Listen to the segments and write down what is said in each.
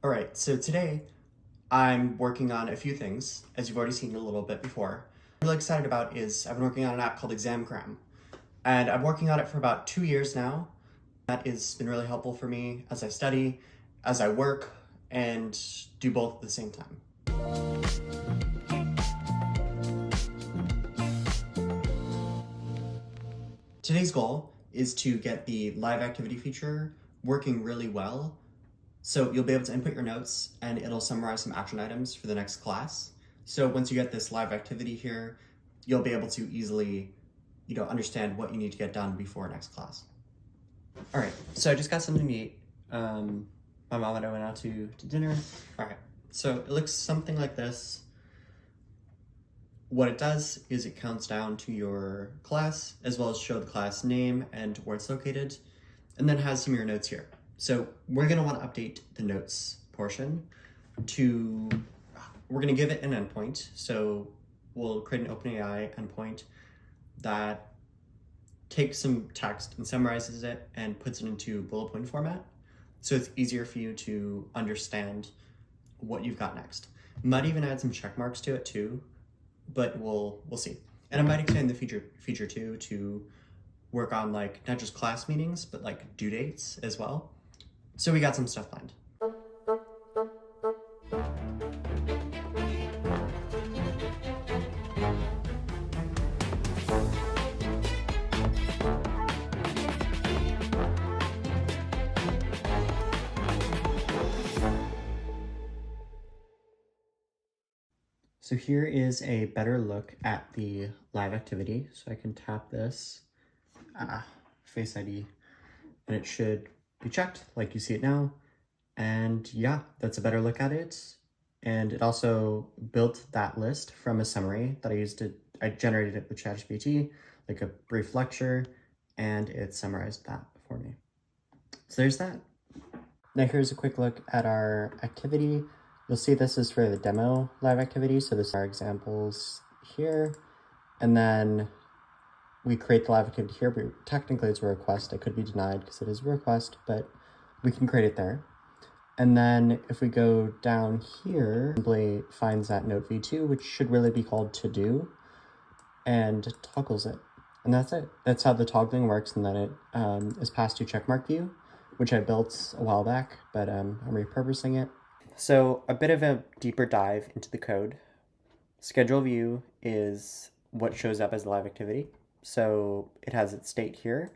All right, so today I'm working on a few things, as you've already seen a little bit before. What I'm really excited about is I've been working on an app called ExamCram, and I'm working on it for about 2 years now. That has been really helpful for me as I study, as I work, and do both at the same time. Today's goal is to get the live activity feature working really well. So you'll be able to input your notes and it'll summarize some action items for the next class. So once you get this live activity here, you'll be able to easily, understand what you need to get done before next class. All right, so I just got something to eat. My mom and I went out to dinner. All right, so it looks something like this. What it does is it counts down to your class, as well as show the class name and where it's located, and then has some of your notes here. So we're gonna wanna update the notes portion we're gonna give it an endpoint. So we'll create an OpenAI endpoint that takes some text and summarizes it and puts it into bullet point format. So it's easier for you to understand what you've got next. Might even add some check marks to it too, but we'll see. And I might expand the feature too to work on like not just class meetings, but like due dates as well. So we got some stuff planned. So here is a better look at the live activity. So I can tap this, Face ID, and it should be checked like you see it now. And yeah, that's a better look at it. And it also built that list from a summary that I generated it with ChatGPT, like a brief lecture, and it summarized that for me. So there's that. Now here's a quick look at our activity. You'll see this is for the demo live activity. So this are examples here. And then we create the live activity here, but technically it's a request. It could be denied because it is a request, but we can create it there. And then if we go down here, simply finds that note v2, which should really be called to do, and toggles it. And that's it. That's how the toggling works. And then it is passed to checkmark view, which I built a while back, but I'm repurposing it. So a bit of a deeper dive into the code. Schedule view is what shows up as the live activity. So it has its state here.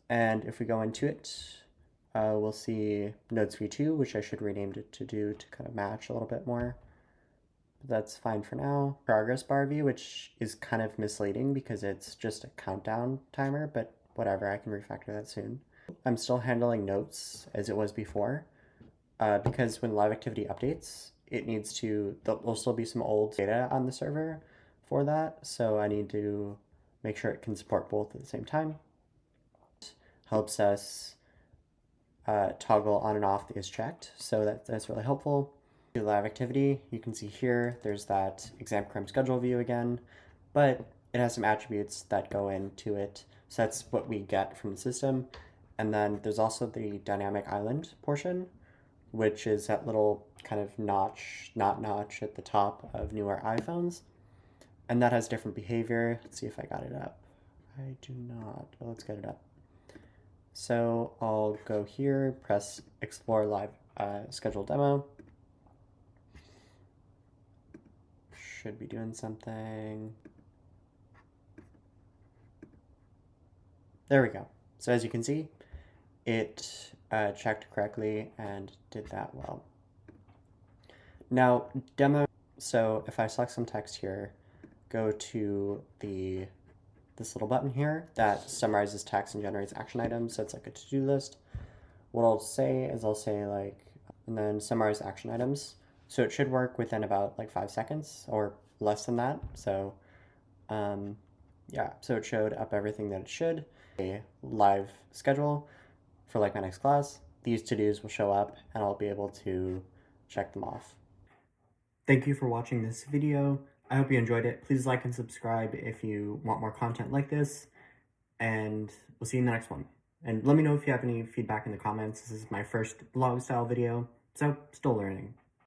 And if we go into it, we'll see notes v2, which I should rename it to do to kind of match a little bit more. But that's fine for now. Progress bar view, which is kind of misleading because it's just a countdown timer, but whatever, I can refactor that soon. I'm still handling notes as it was before. Because when live activity updates, there'll still be some old data on the server for that. So I need to make sure it can support both at the same time. Helps us toggle on and off the is checked. So that's really helpful. Do live activity, you can see here, there's that ExamCram schedule view again, but it has some attributes that go into it. So that's what we get from the system. And then there's also the dynamic island portion, which is that little kind of notch at the top of newer iPhones. And that has different behavior. Let's see if I got it up. I do not. Well, let's get it up. So I'll go here, press Explore Live Schedule Demo. Should be doing something. There we go. So as you can see, it checked correctly and did that well. Now, demo, so if I select some text here, go to this little button here that summarizes text and generates action items, so it's like a to-do list. What I'll say is and then summarize action items. So it should work within about like 5 seconds or less than that. So yeah, so it showed up everything that it should. A live schedule for like my next class, these to-dos will show up and I'll be able to check them off. Thank you for watching this video. I hope you enjoyed it. Please like and subscribe if you want more content like this, and we'll see you in the next one. And let me know if you have any feedback in the comments. This is my first vlog style video, So, still learning.